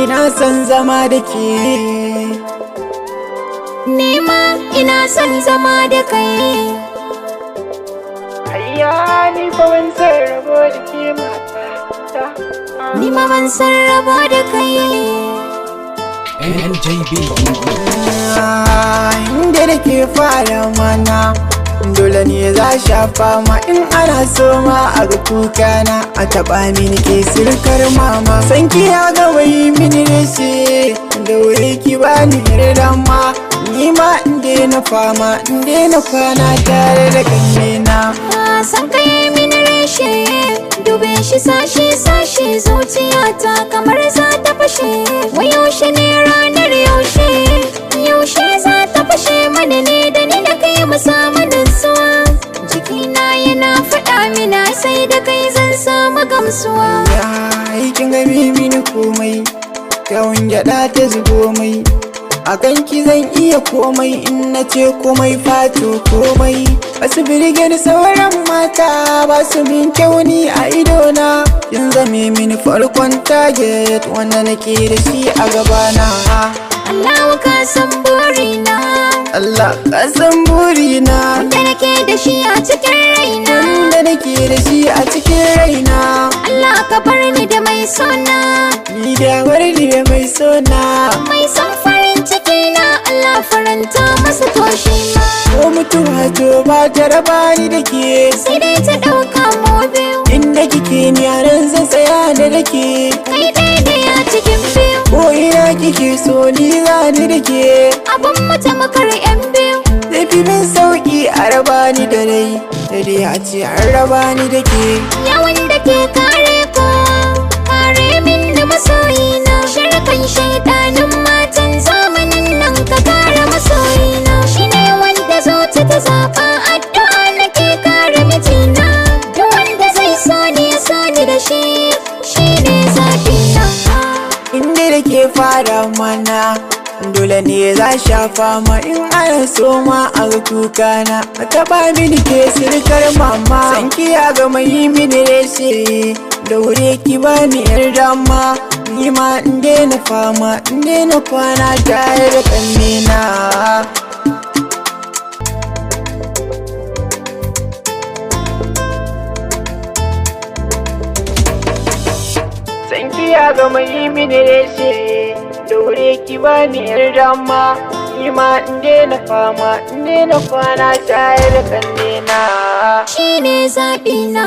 ina son zama da ke. Nima ina son zama da kai. Ayya ni fa ban san rabo da ke mata. Ni ma ban san rabo da kai. NJB Inda da ke fara mana dole ne za shafa ma in ana so ma a ga kuka na a taɓa mini ke sirkar mama. Sanki ya ga wai mini reshe da wuri ki bani yardan ma. Ni ma inda na fama inda na kwana tare da kannena. San kai mini reshe dube shi sashe sashe zuciyata kamar za ta fashe. Wai yaushe ne ranar yaushe yaushe za ta fashe mana ne da ni da kai mu samu nutsuwa. Jikina yana faɗa mina sai da kai zan samu gamsuwa. Kin ga mini komai kyawun gyaɗa ta zubo mai. A kanki zan iya komai in na ce komai fato komai. Basu birgin sauran mata ba su min kyauni a idona. Kin zame mini farkon target wanda nake da shi a gabana. Allah ka san burina, Allah ka san burina, wanda nake da shi a cikin raina. wanda nake da shi a cikin raina. Allah ka bar ni da mai sona, Ni da warni da mai sona. mai son farin ciki na. Allah faranta masa toshi ma. Ko mutuwa to ba ta raba ni da ke. Sai dai ta ɗauka mu biyu. Inda kike ni a nan zan tsaya da nake. Kai daidai a cikin biyu. Ko ina kike so ni za ni da ke. Abun mata makar yan biyu. Zai fi min sauki a raba ni da rai. Da dai a ce an raba ni da ke. Yawan da ke kare ko kare min da masoyina. Sharkan shaidanin matan zamanin nan ka kare masoyina. Shi ne wanda zuci ta zaɓa addu'a nake kare mijina. Duk wanda zai so ni ya so ni da shi. Shi ne zaɓina. Inda da ke fara mana dole ne za shafa ma in ana so ma a ga kuka na. A taɓa mini ke sirkar mama. Sanki ya gama yi mini reshe da wuri ki bani yarda ma. Ni ma in daina fama in daina kwana tare da kannena. Sanki ya gama yi mini reshe da wuri ki bani yarda ma. Ni ma in daina fama in daina kwana tare da kannena. Shi ne zaɓina.